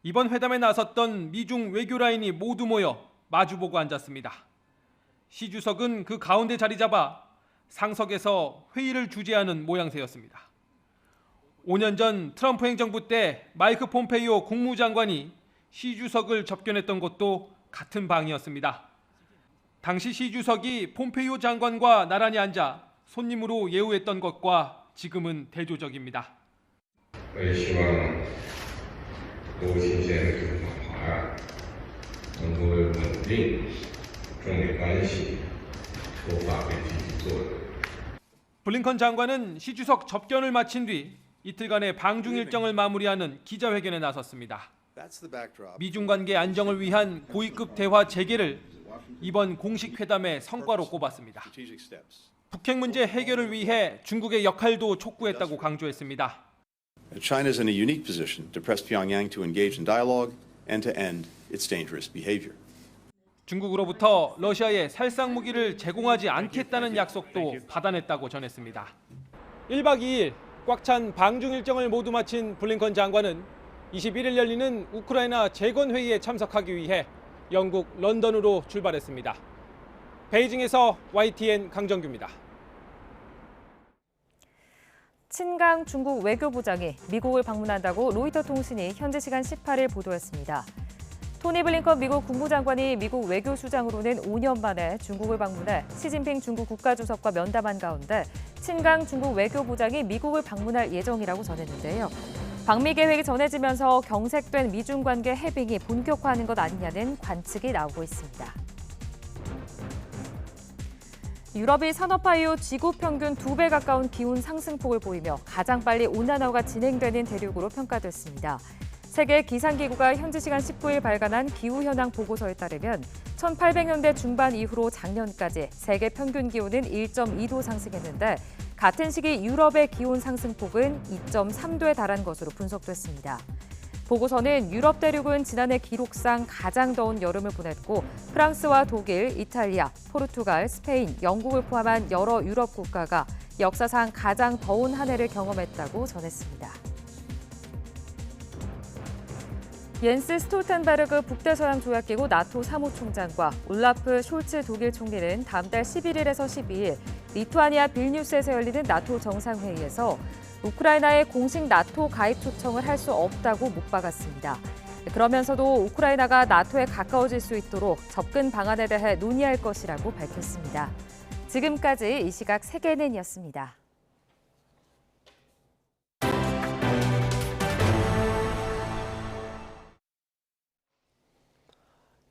이번 회담에 나섰던 미중 외교 라인이 모두 모여 마주보고 앉았습니다. 시 주석은 그 가운데 자리 잡아 상석에서 회의를 주재하는 모양새였습니다. 5년 전 트럼프 행정부 때 마이크 폼페이오 국무장관이 시 주석을 접견했던 것도 같은 방이었습니다. 당시 시 주석이 폼페이오 장관과 나란히 앉아 손님으로 예우했던 것과 지금은 대조적입니다. 都新鲜的这种法案能够为稳定中美关系多发挥积极作用。 블링컨 장관은 시 주석 접견을 마친 뒤 이틀간의 방중 일정을 마무리하는 기자회견에 나섰습니다. 미중 관계 안정을 위한 고위급 대화 재개를 이번 공식 회담의 성과로 꼽았습니다. 북핵 문제 해결을 위해 중국의 역할도 촉구했다고 강조했습니다. China is in a unique position to press Pyongyang to engage in dialogue and to end its dangerous behavior. 중국으로부터 러시아에 살상 무기를 제공하지 않겠다는 약속도 받아냈다고 전했습니다. 1박 2일 꽉 찬 방중 일정을 모두 마친 블링컨 장관은 21일 열리는 우크라이나 재건 회의에 참석하기 위해 영국 런던으로 출발했습니다. 베이징에서 YTN 강정규입니다. 친강 중국 외교부장이 미국을 방문한다고 로이터 통신이 현지 시간 18일 보도했습니다. 토니 블링컨 미국 국무장관이 미국 외교수장으로는 5년 만에 중국을 방문해 시진핑 중국 국가주석과 면담한 가운데 친강 중국 외교부장이 미국을 방문할 예정이라고 전했는데요. 방미 계획이 전해지면서 경색된 미중 관계 해빙이 본격화하는 것 아니냐는 관측이 나오고 있습니다. 유럽이 산업화 이후 지구 평균 2배 가까운 기온 상승폭을 보이며 가장 빨리 온난화가 진행되는 대륙으로 평가됐습니다. 세계 기상기구가 현지 시간 19일 발간한 기후현황 보고서에 따르면 1800년대 중반 이후로 작년까지 세계 평균 기온은 1.2도 상승했는데 같은 시기 유럽의 기온 상승폭은 2.3도에 달한 것으로 분석됐습니다. 보고서는 유럽 대륙은 지난해 기록상 가장 더운 여름을 보냈고 프랑스와 독일, 이탈리아, 포르투갈, 스페인, 영국을 포함한 여러 유럽 국가가 역사상 가장 더운 한 해를 경험했다고 전했습니다. 옌스 스톨텐베르그 북대서양조약기구 나토 사무총장과 올라프 숄츠 독일 총리는 다음 달 11일에서 12일 리투아니아 빌뉴스에서 열리는 나토 정상회의에서 우크라이나의 공식 나토 가입 초청을 할 수 없다고 못 박았습니다. 그러면서도 우크라이나가 나토에 가까워질 수 있도록 접근 방안에 대해 논의할 것이라고 밝혔습니다. 지금까지 이 시각 세계는이었습니다.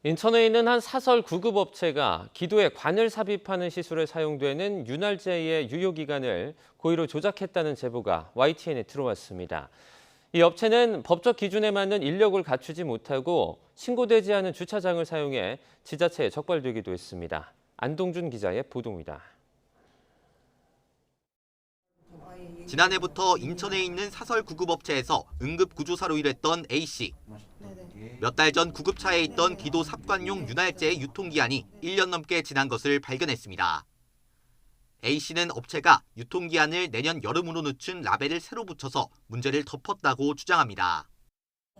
인천에 있는 한 사설 구급업체가 기도에 관을 삽입하는 시술에 사용되는 윤활제의 유효기간을 고의로 조작했다는 제보가 YTN에 들어왔습니다. 이 업체는 법적 기준에 맞는 인력을 갖추지 못하고 신고되지 않은 주차장을 사용해 지자체에 적발되기도 했습니다. 안동준 기자의 보도입니다. 지난해부터 인천에 있는 사설 구급업체에서 응급구조사로 일했던 A씨. 몇 달 전 구급차에 있던 기도 삽관용 윤활제의 유통기한이 1년 넘게 지난 것을 발견했습니다. A씨는 업체가 유통기한을 내년 여름으로 늦춘 라벨을 새로 붙여서 문제를 덮었다고 주장합니다.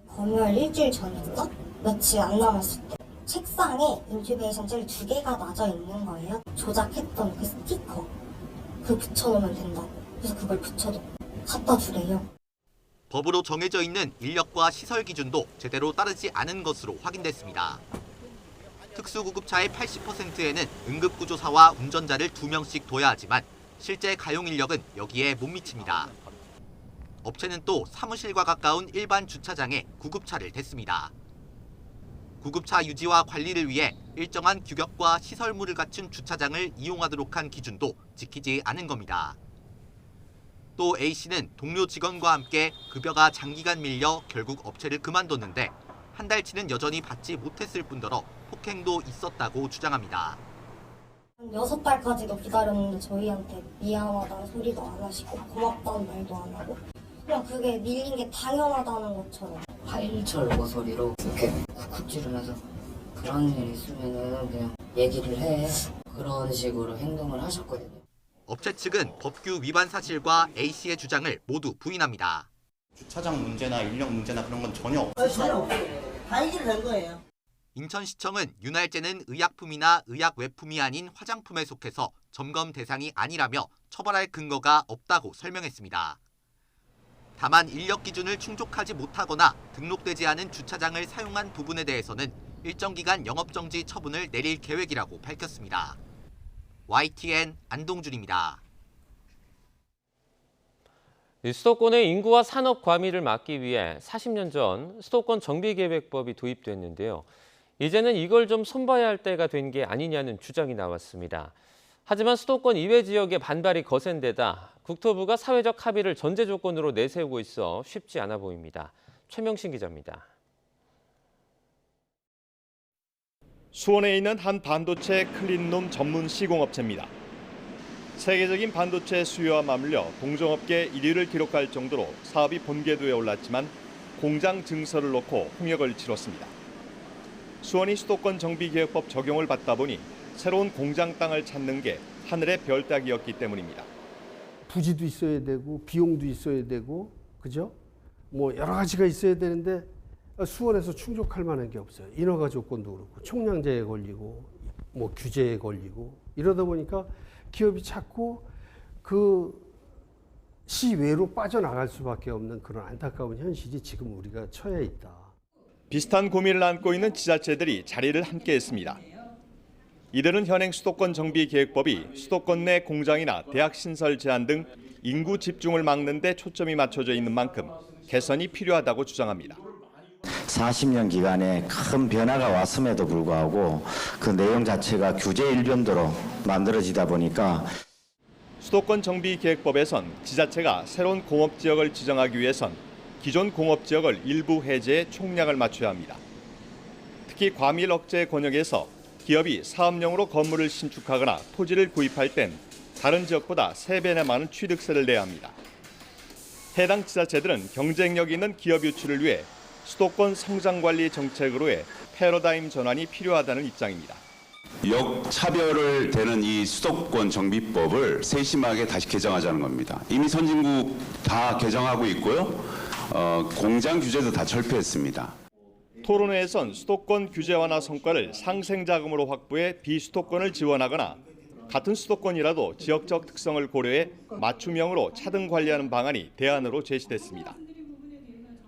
검열 일주일 전인가? 며칠 안 남았을 때 책상에 인큐베이션 젤 2개가 놔져 있는 거예요. 조작했던 그 스티커 그거 붙여놓으면 된다고. 그래서 그걸 붙여도 갖다 주래요. 법으로 정해져 있는 인력과 시설 기준도 제대로 따르지 않은 것으로 확인됐습니다. 특수구급차의 80%에는 응급구조사와 운전자를 2명씩 둬야 하지만 실제 가용 인력은 여기에 못 미칩니다. 업체는 또 사무실과 가까운 일반 주차장에 구급차를 댔습니다. 구급차 유지와 관리를 위해 일정한 규격과 시설물을 갖춘 주차장을 이용하도록 한 기준도 지키지 않은 겁니다. 또 A씨는 동료 직원과 함께 급여가 장기간 밀려 결국 업체를 그만뒀는데 한 달치는 여전히 받지 못했을 뿐더러 폭행도 있었다고 주장합니다. 6달까지도 기다렸는데 저희한테 미안하다는 소리도 안 하시고 고맙다는 말도 안 하고 그냥 그게 밀린 게 당연하다는 것처럼 파일철 모서리로 이렇게 쿡쿡 찌르면서 그런 일 있으면은 그냥 얘기를 해. 그런 식으로 행동을 하셨거든요. 업체 측은 법규 위반 사실과 A씨의 주장을 모두 부인합니다. 주차장 문제나 인력 문제나 그런 건 전혀 없어요. 다 해결된 거예요. 인천시청은 윤활제는 의약품이나 의약외품이 아닌 화장품에 속해서 점검 대상이 아니라며 처벌할 근거가 없다고 설명했습니다. 다만 인력 기준을 충족하지 못하거나 등록되지 않은 주차장을 사용한 부분에 대해서는 일정 기간 영업정지 처분을 내릴 계획이라고 밝혔습니다. YTN 안동준입니다. 수도권의 인구와 산업 과밀을 막기 위해 40년 전 수도권 정비계획법이 도입됐는데요. 이제는 이걸 좀 손봐야 할 때가 된 게 아니냐는 주장이 나왔습니다. 하지만 수도권 이외 지역의 반발이 거센 데다 국토부가 사회적 합의를 전제 조건으로 내세우고 있어 쉽지 않아 보입니다. 최명신 기자입니다. 수원에 있는 한 반도체 클린룸 전문 시공업체입니다. 세계적인 반도체 수요와 맞물려 동종업계 1위를 기록할 정도로 사업이 본궤도에 올랐지만 공장 증설을 놓고 홍역을 치렀습니다. 수원이 수도권 정비계획법 적용을 받다 보니 새로운 공장 땅을 찾는 게 하늘의 별 따기였기 때문입니다. 부지도 있어야 되고 비용도 있어야 되고 그죠? 뭐 여러 가지가 있어야 되는데 수원에서 충족할 만한 게 없어요. 인허가 조건도 그렇고 총량제에 걸리고 뭐 규제에 걸리고 이러다 보니까 기업이 자꾸 그 시외로 빠져나갈 수밖에 없는 그런 안타까운 현실이 지금 우리가 처해 있다. 비슷한 고민을 안고 있는 지자체들이 자리를 함께 했습니다. 이들은 현행 수도권 정비계획법이 수도권 내 공장이나 대학 신설 제한 등 인구 집중을 막는 데 초점이 맞춰져 있는 만큼 개선이 필요하다고 주장합니다. 40년 기간에 큰 변화가 왔음에도 불구하고 그 내용 자체가 규제 일변도로 만들어지다 보니까 수도권 정비계획법에선 지자체가 새로운 공업지역을 지정하기 위해선 기존 공업지역을 일부 해제해 총량을 맞춰야 합니다. 특히 과밀 억제 권역에서 기업이 사업용으로 건물을 신축하거나 토지를 구입할 땐 다른 지역보다 3배나 많은 취득세를 내야 합니다. 해당 지자체들은 경쟁력 있는 기업 유치를 위해 수도권 성장관리 정책으로의 패러다임 전환이 필요하다는 입장입니다. 역차별을 되는 이 수도권 정비법을 세심하게 다시 개정하자는 겁니다. 이미 선진국 다 개정하고 있고요. 공장 규제도 다 철폐했습니다. 토론회에선 수도권 규제 완화 성과를 상생자금으로 확보해 비수도권을 지원하거나 같은 수도권이라도 지역적 특성을 고려해 맞춤형으로 차등 관리하는 방안이 대안으로 제시됐습니다.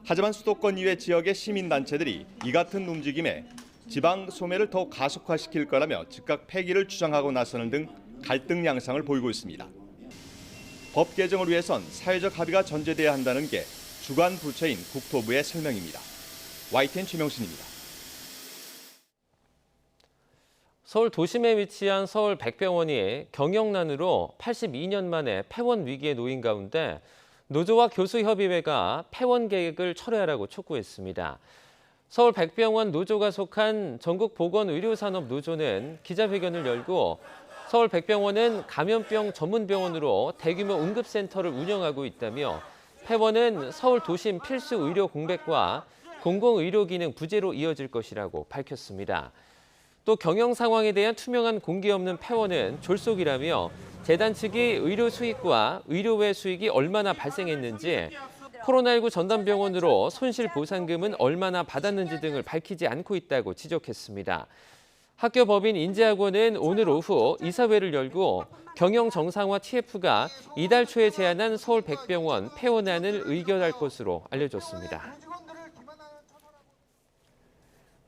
하지만 수도권 이외 지역의 시민단체들이 이 같은 움직임에 지방 소매를 더욱 가속화시킬 거라며 즉각 폐기를 주장하고 나서는 등 갈등 양상을 보이고 있습니다. 법 개정을 위해선 사회적 합의가 전제돼야 한다는 게 주관 부처인 국토부의 설명입니다. YTN 최명신입니다. 서울 도심에 위치한 서울 백병원이 경영난으로 82년 만에 폐원 위기에 놓인 가운데 노조와 교수협의회가 폐원 계획을 철회하라고 촉구했습니다. 서울 백병원 노조가 속한 전국보건의료산업노조는 기자회견을 열고 서울 백병원은 감염병 전문병원으로 대규모 응급센터를 운영하고 있다며 폐원은 서울 도심 필수 의료 공백과 공공의료 기능 부재로 이어질 것이라고 밝혔습니다. 또 경영 상황에 대한 투명한 공개 없는 폐원은 졸속이라며 재단 측이 의료 수익과 의료 외 수익이 얼마나 발생했는지, 코로나19 전담병원으로 손실보상금은 얼마나 받았는지 등을 밝히지 않고 있다고 지적했습니다. 학교 법인 인재학원은 오늘 오후 이사회를 열고 경영 정상화 TF가 이달 초에 제안한 서울 백병원 폐원안을 의결할 것으로 알려졌습니다.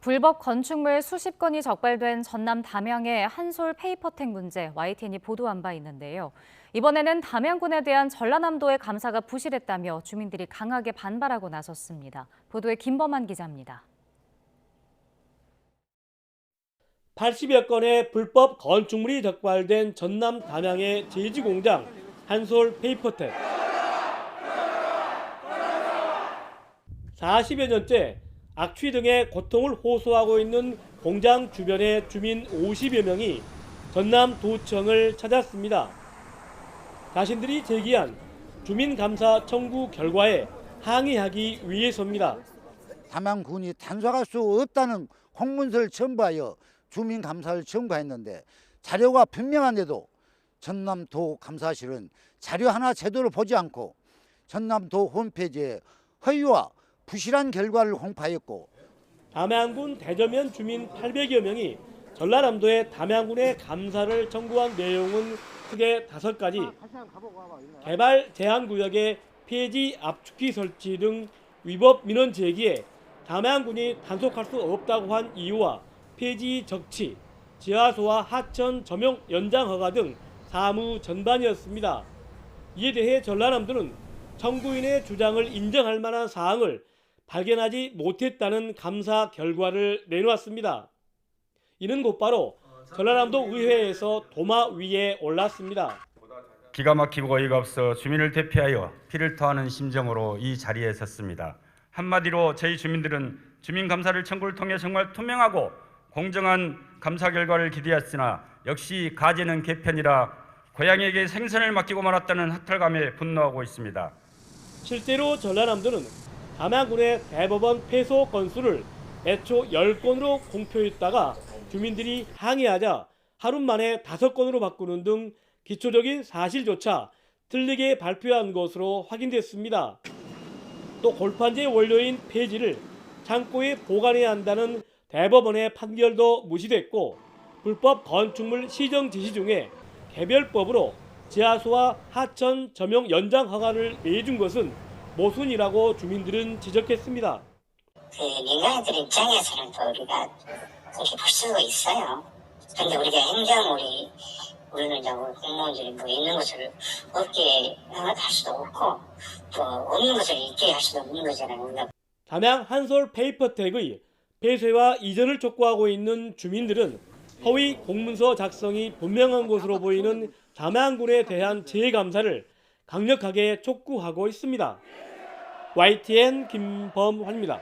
불법 건축물 수십 건이 적발된 전남 담양의 한솔 페이퍼텍 문제, YTN이 보도한 바 있는데요. 이번에는 담양군에 대한 전라남도의 감사가 부실했다며 주민들이 강하게 반발하고 나섰습니다. 보도에 김범한 기자입니다. 80여 건의 불법 건축물이 적발된 전남 담양의 제지공장 한솔 페이퍼텍. 40여 년째 악취 등의 고통을 호소하고 있는 공장 주변의 주민 50여 명이 전남도청을 찾았습니다. 자신들이 제기한 주민감사 청구 결과에 항의하기 위해서입니다. 담양군이 단속할 수 없다는 공문서를 첨부하여 주민감사를 청구했는데 자료가 분명한데도 전남도 감사실은 자료 하나 제대로 보지 않고 전남도 홈페이지에 허위와 부실한 결과를 공표하였고, 담양군 대저면 주민 800여 명이 전라남도의 담양군의 감사를 청구한 내용은 크게 5가지. 개발 제한구역의 폐지 압축기 설치 등 위법 민원 제기에 담양군이 단속할 수 없다고 한 이유와 폐지 적치, 지하소와 하천 점용 연장 허가 등 사무 전반이었습니다. 이에 대해 전라남도는 청구인의 주장을 인정할 만한 사항을 발견하지 못했다는 감사 결과를 내놓았습니다. 이는 곧바로 전라남도 의회에서 도마 위에 올랐습니다. 기가 막히고 어이가 없어 주민을 대표하여 피를 토하는 심정으로 이 자리에 섰습니다. 한마디로 저희 주민들은 주민감사를 청구를 통해 정말 투명하고 공정한 감사 결과를 기대했으나 역시 가재는 개편이라 고향에게 생선을 맡기고 말았다는 허탈감에 분노하고 있습니다. 실제로 전라남도는 담양군의 대법원 패소 건수를 애초 10건으로 공표했다가 주민들이 항의하자 하루 만에 5건으로 바꾸는 등 기초적인 사실조차 틀리게 발표한 것으로 확인됐습니다. 또 골판지의 원료인 폐지를 창고에 보관해야 한다는 대법원의 판결도 무시됐고, 불법 건축물 시정 지시 중에 개별법으로 지하소와 하천 점용 연장 허가를 내준 것은 모순이라고 주민들은 지적했습니다. 민간인들 입장에서는 또 우리가 그렇게 볼 수가 있어요. 그런데 우리가 우리는 이제 공무원들이 뭐 있는 것을 없게 할 수도 없고 또 없는 것을 있게 할 수도 없는 거잖아요. 담양 한솔 페이퍼텍의 폐쇄와 이전을 촉구하고 있는 주민들은 허위 공문서 작성이 분명한 것으로 보이는 담양군에 대한 재감사를 강력하게 촉구하고 있습니다. YTN 김범환입니다.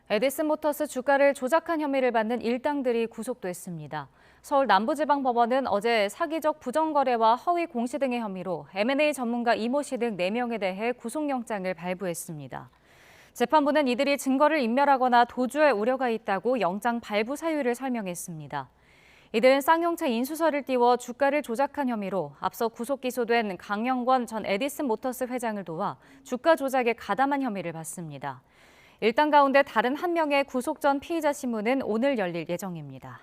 에디슨모터스 주가를 조작한 혐의를 받는 일당들이 구속됐습니다. 서울 남부지방법원은 어제 사기적 부정거래와 허위 공시 등의 혐의로 M&A 전문가 이모 씨 등 4명에 대해 구속영장을 발부했습니다. 재판부는 이들이 증거를 인멸하거나 도주할 우려가 있다고 영장 발부 사유를 설명했습니다. 이들은 쌍용차 인수서를 띄워 주가를 조작한 혐의로 앞서 구속 기소된 강영권 전 에디슨모터스 회장을 도와 주가 조작에 가담한 혐의를 받습니다. 일당 가운데 다른 한 명의 구속 전 피의자 신문은 오늘 열릴 예정입니다.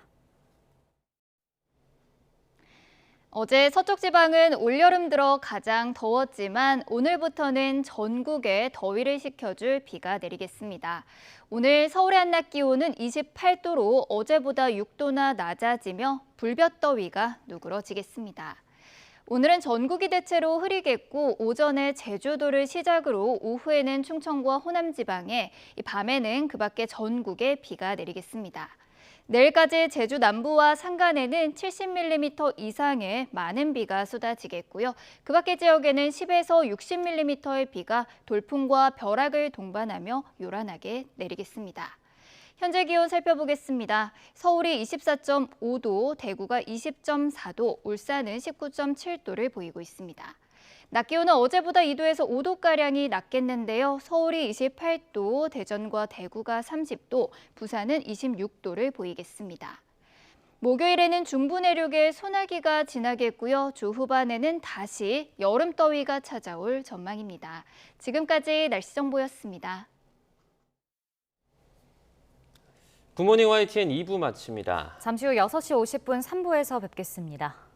어제 서쪽 지방은 올여름 들어 가장 더웠지만 오늘부터는 전국에 더위를 식혀줄 비가 내리겠습니다. 오늘 서울의 한낮 기온은 28도로 어제보다 6도나 낮아지며 불볕더위가 누그러지겠습니다. 오늘은 전국이 대체로 흐리겠고 오전에 제주도를 시작으로 오후에는 충청과 호남 지방에, 밤에는 그 밖에 전국에 비가 내리겠습니다. 내일까지 제주 남부와 산간에는 70mm 이상의 많은 비가 쏟아지겠고요. 그 밖의 지역에는 10에서 60mm의 비가 돌풍과 벼락을 동반하며 요란하게 내리겠습니다. 현재 기온 살펴보겠습니다. 서울이 24.5도, 대구가 20.4도, 울산은 19.7도를 보이고 있습니다. 낮 기온은 어제보다 2도에서 5도가량이 낮겠는데요. 서울이 28도, 대전과 대구가 30도, 부산은 26도를 보이겠습니다. 목요일에는 중부 내륙에 소나기가 지나겠고요. 주 후반에는 다시 여름 더위가 찾아올 전망입니다. 지금까지 날씨 정보였습니다. 굿모닝 YTN 2부 마칩니다. 잠시 후 6시 50분 3부에서 뵙겠습니다.